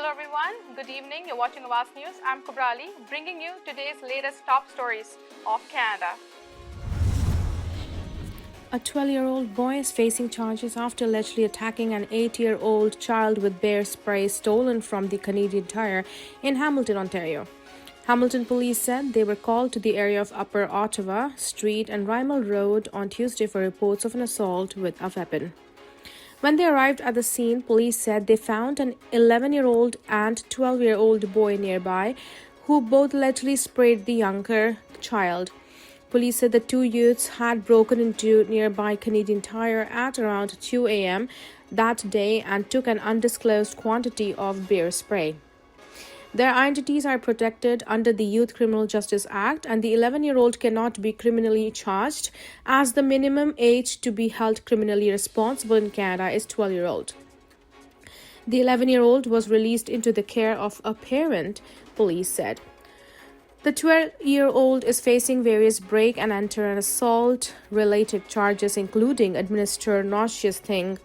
Hello everyone, good evening. You're watching Awaz News. I'm Kubrali, bringing you today's latest top stories of Canada. A 12-year-old boy is facing charges after allegedly attacking an 8-year-old child with bear spray stolen from the Canadian Tire in Hamilton, Ontario. Hamilton police said they were called to the area of Upper Ottawa Street and Rymel Road on Tuesday for reports of an assault with a weapon. When they arrived at the scene, police said they found an 11-year-old and 12-year-old boy nearby who both allegedly sprayed the younger child. Police said the two youths had broken into nearby Canadian Tire at around 2 a.m. that day and took an undisclosed quantity of bear spray. Their identities are protected under the Youth Criminal Justice Act, and the 11-year-old cannot be criminally charged, as the minimum age to be held criminally responsible in Canada is 12-year-old. The 11-year-old was released into the care of a parent, police said. The 12-year-old is facing various break and enter and assault-related charges, including administer noxious thing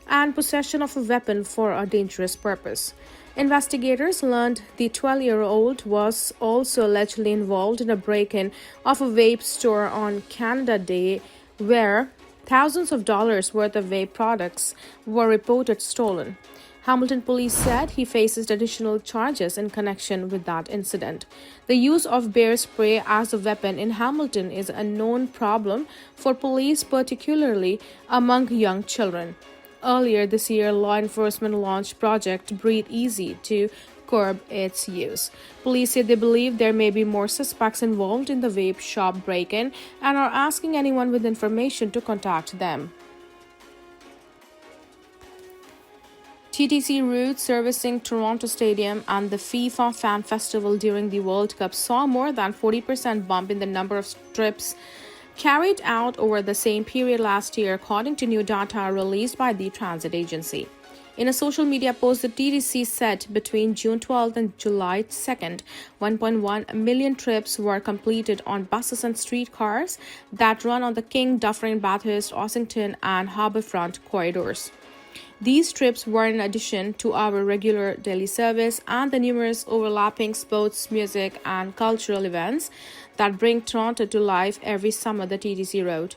and possession of a weapon for a dangerous purpose. Investigators learned the 12-year-old was also allegedly involved in a break-in of a vape store on Canada Day, where thousands of dollars worth of vape products were reported stolen. Hamilton police said he faces additional charges in connection with that incident. The use of bear spray as a weapon in Hamilton is a known problem for police, particularly among young children. Earlier this year, law enforcement launched Project Breathe Easy to curb its use. Police say they believe there may be more suspects involved in the vape shop break-in and are asking anyone with information to contact them. TTC routes servicing Toronto Stadium and the FIFA Fan Festival during the World Cup saw more than 40% bump in the number of trips carried out over the same period last year, according to new data released by the transit agency. In a social media post, the TTC said between June 12th and July 2nd, 1.1 million trips were completed on buses and streetcars that run on the King, Dufferin, Bathurst, Ossington, and Harbourfront corridors. These trips were in addition to our regular daily service and the numerous overlapping sports, music, and cultural events that bring Toronto to life every summer, the TTC wrote.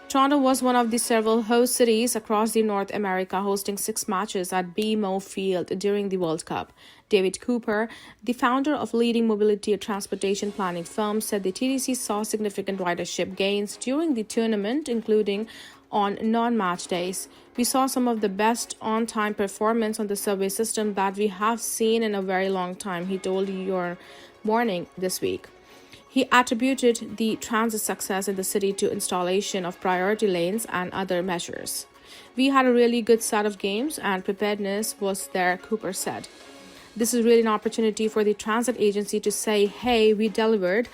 Toronto was one of the several host cities across the North America, hosting 6 matches at BMO Field during the World Cup. David Cooper, the founder of leading mobility and transportation planning firm, said the TTC saw significant ridership gains during the tournament, including on non-match days. We saw some of the best on-time performance on the subway system that we have seen in a very long time, he told Your Morning this week. He attributed the transit success in the city to installation of priority lanes and other measures. We had a really good set of games and preparedness was there, Cooper said. This is really an opportunity for the transit agency to say, hey, we delivered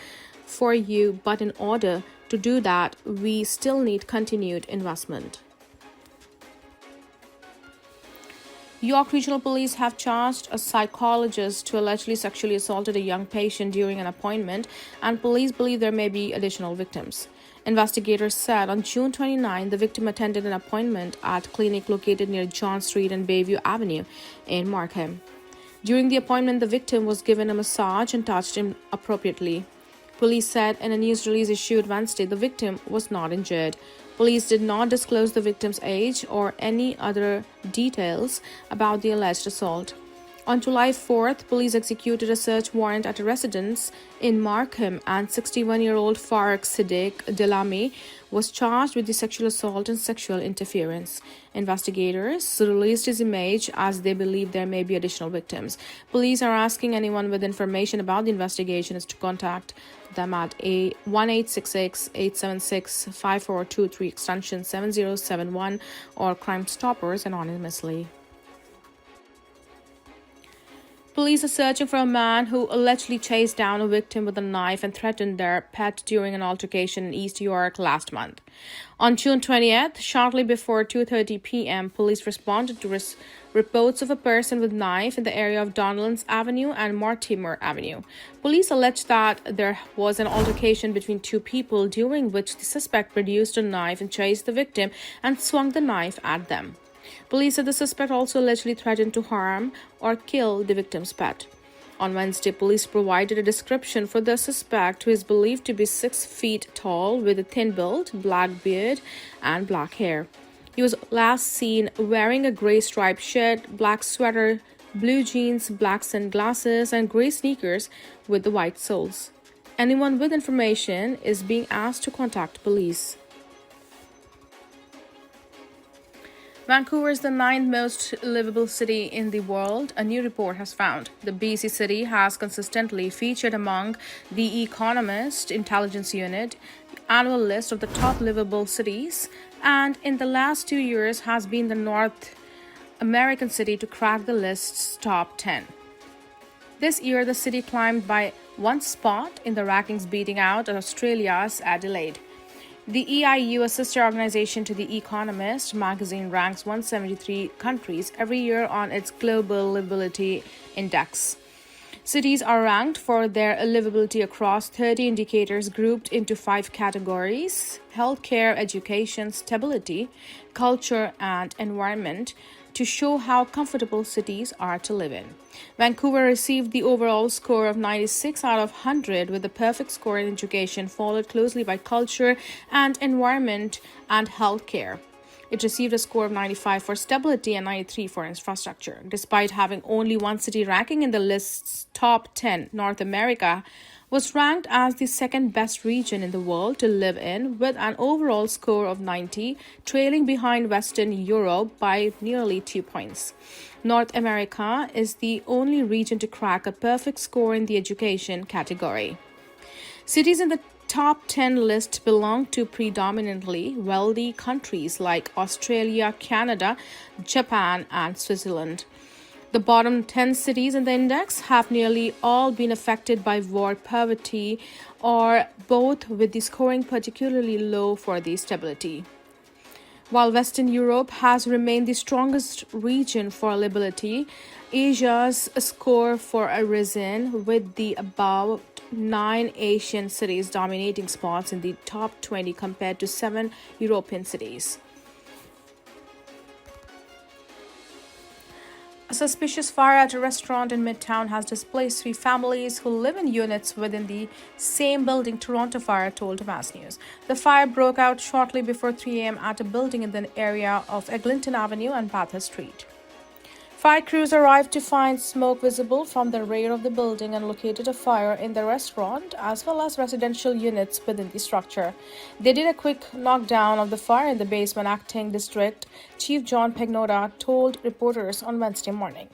for you, but in order to do that, we still need continued investment. York Regional Police have charged a psychologist who allegedly sexually assaulted a young patient during an appointment, and police believe there may be additional victims. Investigators said on June 29, the victim attended an appointment at a clinic located near John Street and Bayview Avenue in Markham. During the appointment, the victim was given a massage and touched inappropriately. Police said in a news release issued Wednesday the victim was not injured. Police did not disclose the victim's age or any other details about the alleged assault. On July 4th, police executed a search warrant at a residence in Markham, and 61-year-old Farq Siddiq Delamy was charged with the sexual assault and sexual interference. Investigators released his image as they believe there may be additional victims. Police are asking anyone with information about the investigation is to contact them at 1-866-876-5423 extension 7071 or Crime Stoppers anonymously. Police are searching for a man who allegedly chased down a victim with a knife and threatened their pet during an altercation in East York last month. On June 20th, shortly before 2:30 p.m., police responded to reports of a person with a knife in the area of Donlands Avenue and Mortimer Avenue. Police alleged that there was an altercation between two people during which the suspect produced a knife and chased the victim and swung the knife at them. Police said the suspect also allegedly threatened to harm or kill the victim's pet. On Wednesday, police provided a description for the suspect, who is believed to be 6 feet tall with a thin build, black beard, and black hair. He was last seen wearing a gray striped shirt, black sweater, blue jeans, black sunglasses, and gray sneakers with the white soles. Anyone with information is being asked to contact police. Vancouver is the 9th most livable city in the world, a new report has found. The BC city has consistently featured among the Economist Intelligence Unit annual list of the top livable cities, and in the last 2 years has been the North American city to crack the list's top 10. This year, the city climbed by one spot in the rankings, beating out Australia's Adelaide. The EIU, a sister organization to The Economist magazine, ranks 173 countries every year on its Global Livability Index. Cities are ranked for their livability across 30 indicators grouped into 5 categories: healthcare, education, stability, culture, and environment, to show how comfortable cities are to live in. Vancouver received the overall score of 96 out of 100, with the perfect score in education, followed closely by culture and environment and healthcare. It received a score of 95 for stability and 93 for infrastructure. Despite having only one city ranking in the list's top 10, North America was ranked as the second best region in the world to live in, with an overall score of 90, trailing behind Western Europe by nearly 2 points. North America is the only region to crack a perfect score in the education category. Cities in the top 10 list belong to predominantly wealthy countries like Australia, Canada, Japan, and Switzerland. The bottom 10 cities in the index have nearly all been affected by war, poverty, or both, with the scoring particularly low for the stability. While Western Europe has remained the strongest region for livability, Asia's score for a risen, with the about 9 Asian cities dominating spots in the top 20 compared to 7 European cities. A suspicious fire at a restaurant in Midtown has displaced 3 families who live in units within the same building, Toronto Fire told Awaz News. The fire broke out shortly before 3 a.m. at a building in the area of Eglinton Avenue and Bathurst Street. Fire crews arrived to find smoke visible from the rear of the building and located a fire in the restaurant as well as residential units within the structure. They did a quick knockdown of the fire in the basement. Acting District Chief John Pagnotta told reporters on Wednesday morning.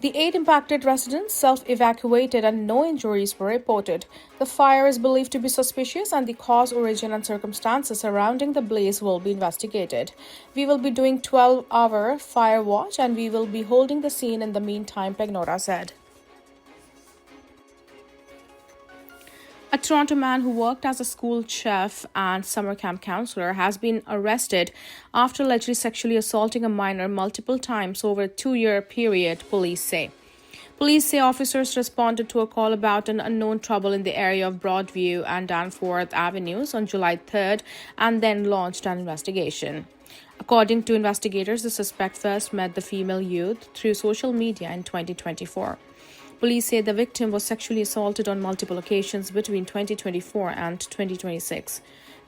The 8 impacted residents self-evacuated and no injuries were reported. The fire is believed to be suspicious, and the cause, origin, and circumstances surrounding the blaze will be investigated. We will be doing 12-hour fire watch, and we will be holding the scene in the meantime, Pagnotta said. A Toronto man who worked as a school chef and summer camp counselor has been arrested after allegedly sexually assaulting a minor multiple times over a 2-year period, police say. Police say officers responded to a call about an unknown trouble in the area of Broadview and Danforth Avenues on July 3rd and then launched an investigation. According to investigators, the suspect first met the female youth through social media in 2024. Police say the victim was sexually assaulted on multiple occasions between 2024 and 2026.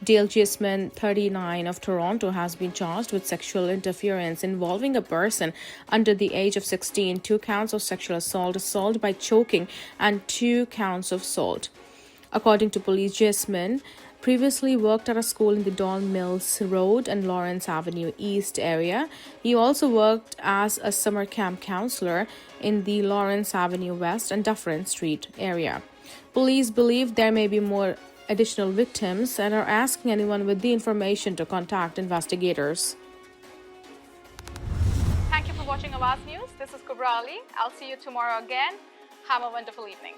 Dale Gisman, 39, of Toronto, has been charged with sexual interference involving a person under the age of 16, 2 counts of sexual assault, assault by choking, and 2 counts of assault. According to police, Gisman previously worked at a school in the Don Mills Road and Lawrence Avenue East area. He also worked as a summer camp counselor in the Lawrence Avenue West and Dufferin Street area. Police believe there may be more additional victims and are asking anyone with the information to contact investigators. Thank you for watching Awaz News. This is Kubra Ali. I'll see you tomorrow again. Have a wonderful evening.